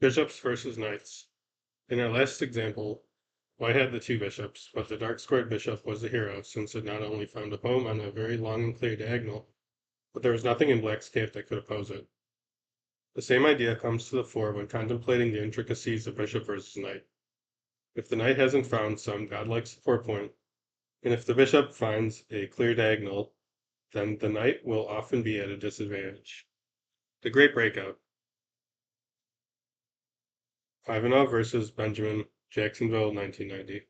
Bishops versus knights. In our last example, white had the two bishops, but the dark squared bishop was the hero since it not only found a home on a very long and clear diagonal, but there was nothing in black's camp that could oppose it. The same idea comes to the fore when contemplating the intricacies of bishop versus knight. If the knight hasn't found some godlike support point, and if the bishop finds a clear diagonal, then the knight will often be at a disadvantage. The Great Breakout. Ivanov versus Benjamin, Jacksonville, 1990.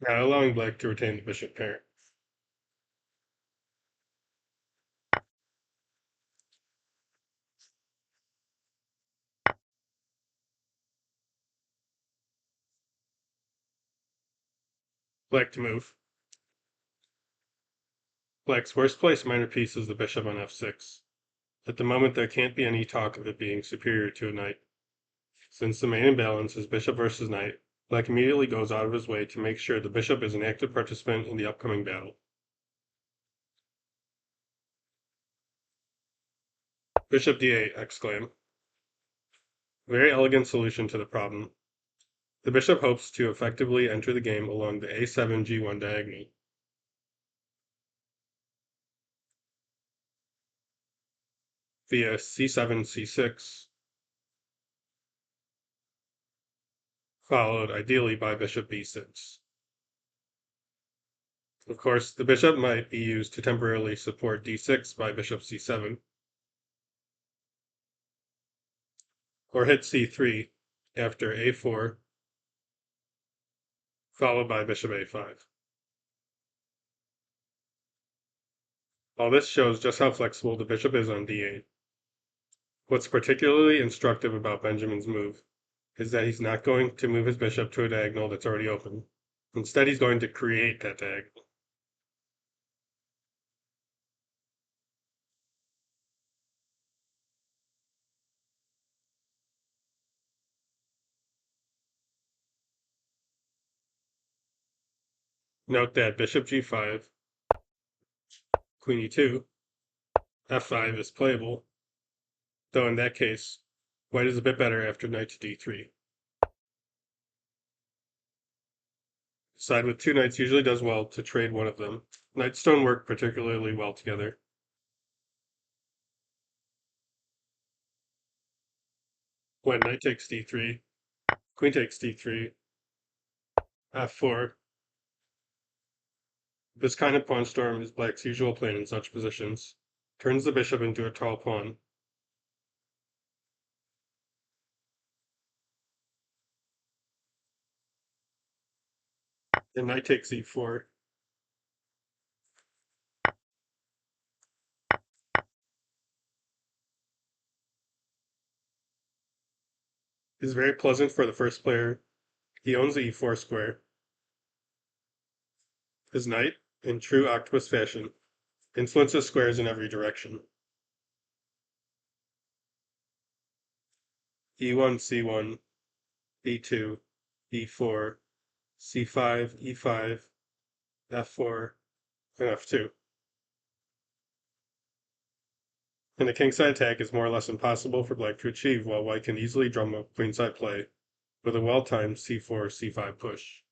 Now allowing black to retain the bishop pair. Black to move. Black's worst placed minor piece is the bishop on f6. At the moment, there can't be any talk of it being superior to a knight. Since the main imbalance is bishop versus knight, black immediately goes out of his way to make sure the bishop is an active participant in the upcoming battle. Bishop d8, exclaim. Very elegant solution to the problem. The bishop hopes to effectively enter the game along the a7 g1 diagonal. Via c7 c6, followed ideally by bishop b6. Of course, the bishop might be used to temporarily support d6 by bishop c7, or hit c3 after a4, followed by bishop a5. All this shows just how flexible the bishop is on d8. What's particularly instructive about Benjamin's move is that he's not going to move his bishop to a diagonal that's already open. Instead, he's going to create that diagonal. Note that bishop g5, queen e2, f5 is playable, though in that case, white is a bit better after knight to d3. A side with two knights usually does well to trade one of them. Knights don't work particularly well together. When knight takes d3, queen takes d3, f4. This kind of pawn storm is black's usual plan in such positions. Turns the bishop into a tall pawn. And knight takes e4. Is very pleasant for the first player. He owns the e4 square. His knight, in true octopus fashion, influences squares in every direction. e1, c1, e2, e4, c5, e5, f4, and f2. And a kingside attack is more or less impossible for black to achieve, while white can easily drum up queenside play with a well-timed c4, c5 push.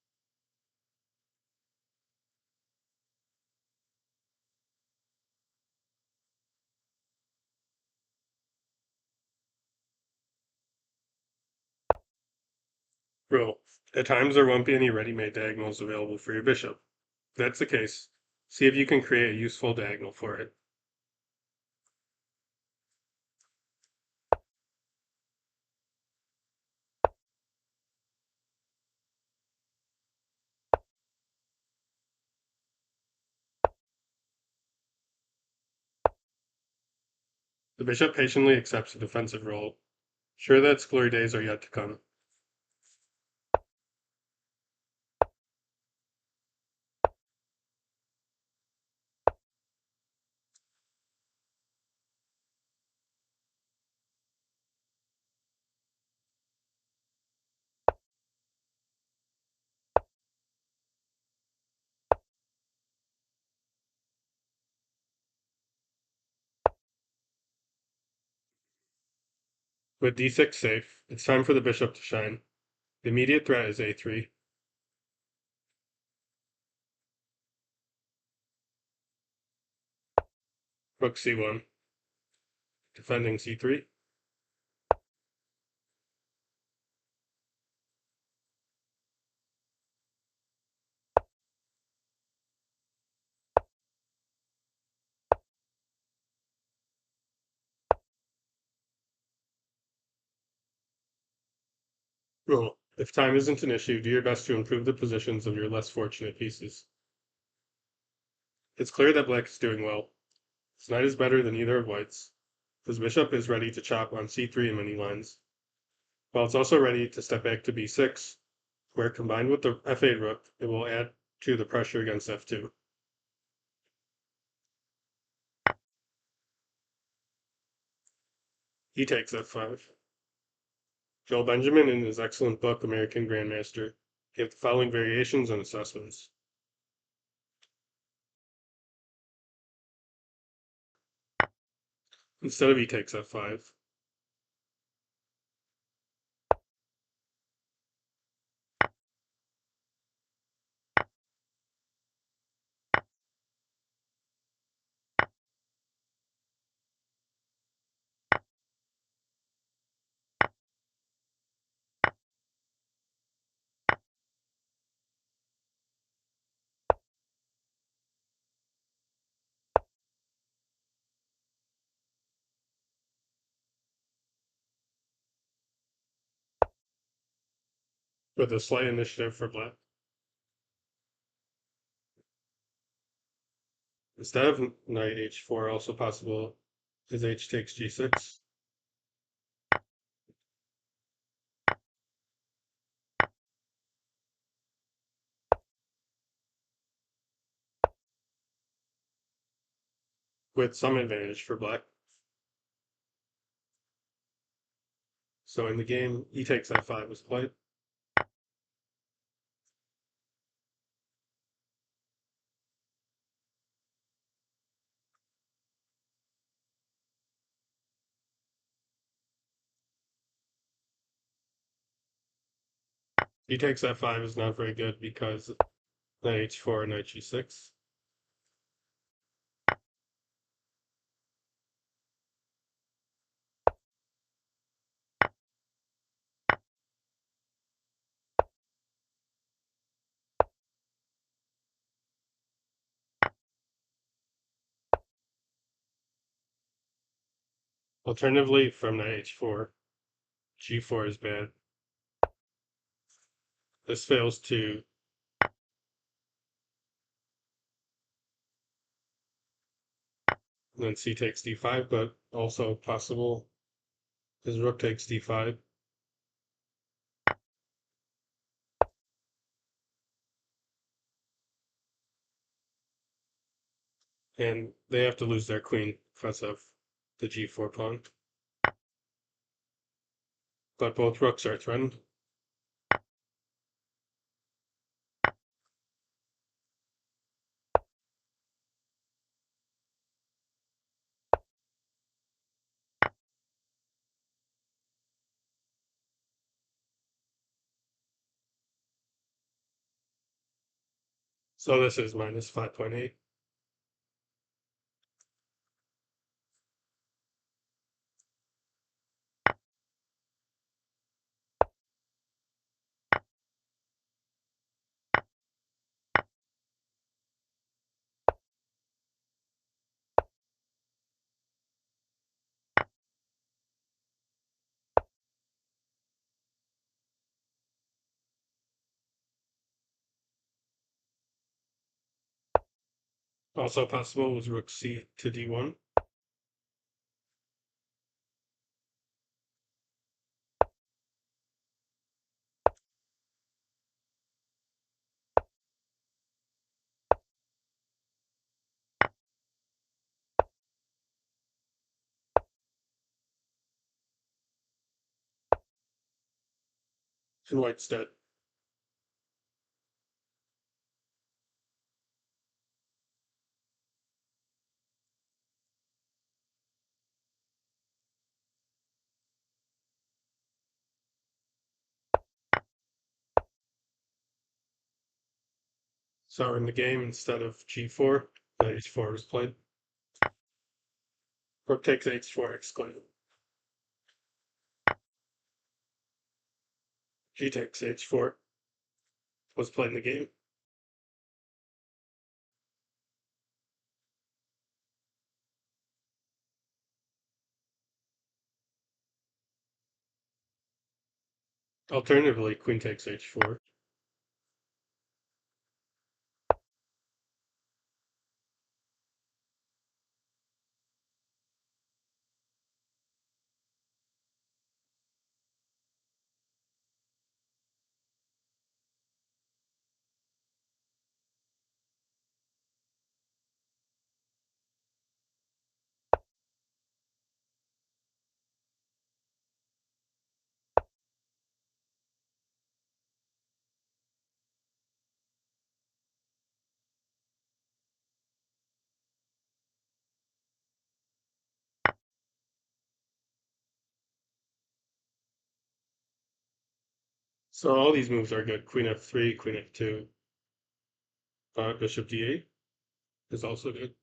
Rule. At times, there won't be any ready-made diagonals available for your bishop. If that's the case, see if you can create a useful diagonal for it. The bishop patiently accepts a defensive role, sure that its glory days are yet to come. With d6 safe, it's time for the bishop to shine. The immediate threat is a3. Rook c1, defending c3. Rule: if time isn't an issue, do your best to improve the positions of your less fortunate pieces. It's clear that black is doing well. His knight is better than either of white's. His bishop is ready to chop on c3 in many lines, while it's also ready to step back to b6, where combined with the f8 rook, it will add to the pressure against f2. He takes f5. Joel Benjamin, in his excellent book American Grandmaster, gave the following variations and assessments. Instead of e takes f5, with a slight initiative for black. Instead of knight h4, also possible is h takes g6. With some advantage for black. So in the game, e takes f5 was played. E takes f5 is not very good because knight h4 and knight g6. Alternatively, from knight h4, g4 is bad. This fails to then c takes d5, but also possible is rook takes d5. And they have to lose their queen because of the g4 pawn. But both rooks are threatened. So this is minus 5.8. Also possible was rook c to d1. And white's dead. So in the game, instead of g4, h4 was played. Rook takes h4, excluded. G takes h4 was played in the game. Alternatively, queen takes h4. So all these moves are good. Queen f3, queen f2, bishop d8 is also good.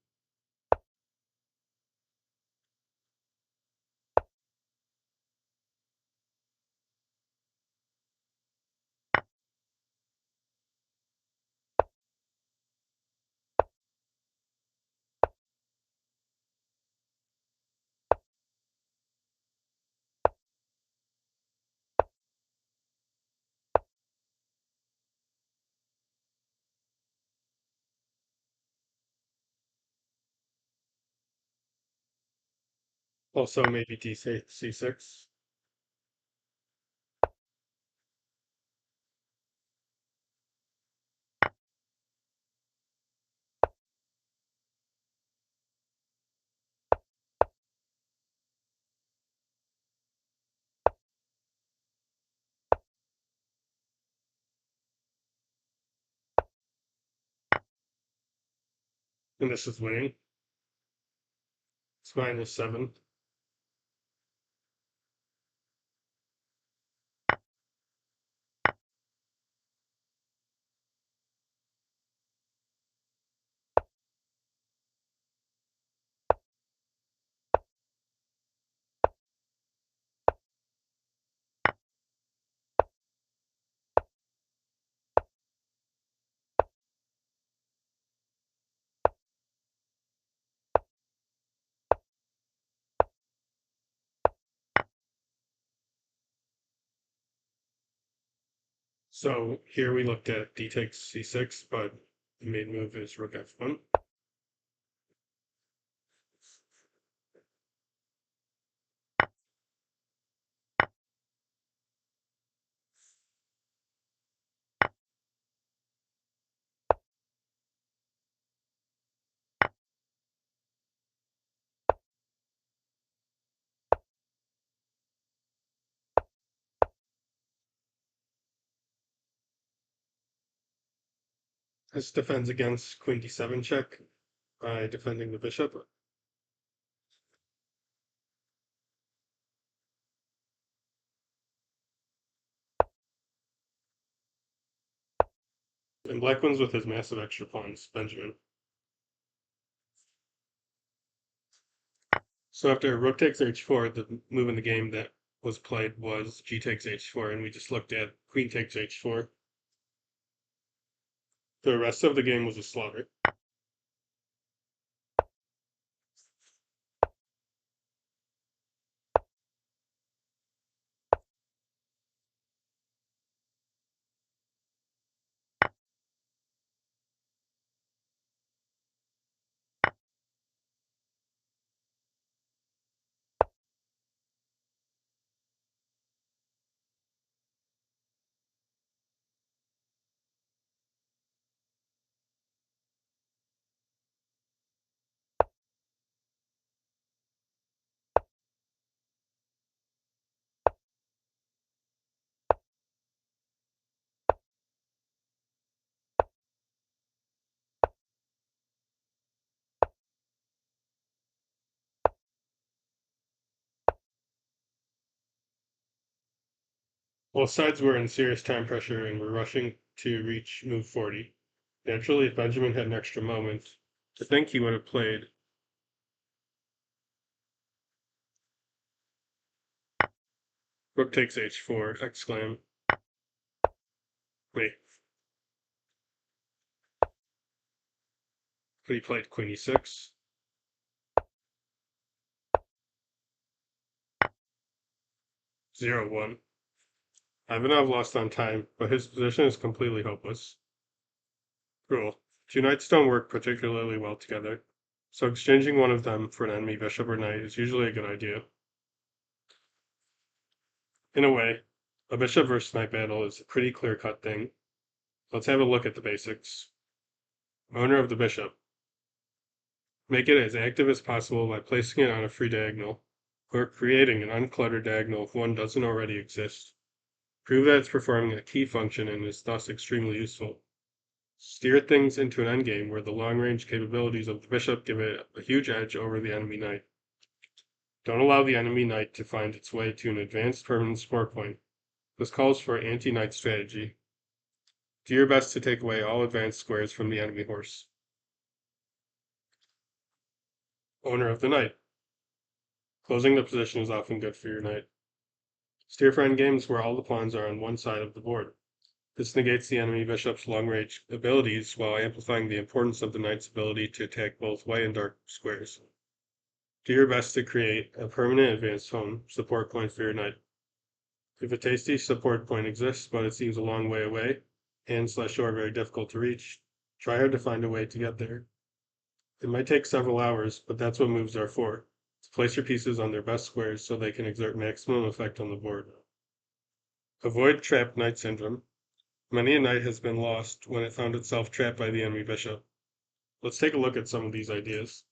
Also maybe c6. And this is winning. It's -7. So here we looked at d takes c6, but the main move is rook f1. This defends against queen d7 check by defending the bishop. And black wins with his massive extra pawns, Benjamin. So after rook takes h4, the move in the game that was played was g takes h4, and we just looked at queen takes h4. The rest of the game was a slaughter. Both sides were in serious time pressure and were rushing to reach move 40. Naturally, if Benjamin had an extra moment, I think he would have played. Rook takes h4, exclaim. Wait. But he played queen e6. 0-1. Ivanov lost on time, but his position is completely hopeless. Rule: two knights don't work particularly well together, so exchanging one of them for an enemy bishop or knight is usually a good idea. In a way, a bishop versus knight battle is a pretty clear-cut thing. Let's have a look at the basics. Owner of the bishop. Make it as active as possible by placing it on a free diagonal, or creating an uncluttered diagonal if one doesn't already exist. Prove that it's performing a key function and is thus extremely useful. Steer things into an endgame where the long-range capabilities of the bishop give it a huge edge over the enemy knight. Don't allow the enemy knight to find its way to an advanced permanent score point. This calls for anti-knight strategy. Do your best to take away all advanced squares from the enemy horse. Owner of the knight. Closing the position is often good for your knight. Steer for endgames where all the pawns are on one side of the board. This negates the enemy bishop's long-range abilities while amplifying the importance of the knight's ability to attack both white and dark squares. Do your best to create a permanent advanced home support point for your knight. If a tasty support point exists, but it seems a long way away, and/or very difficult to reach, try hard to find a way to get there. It might take several hours, but that's what moves are for, to place your pieces on their best squares so they can exert maximum effect on the board. Avoid trapped knight syndrome. Many a knight has been lost when it found itself trapped by the enemy bishop. Let's take a look at some of these ideas.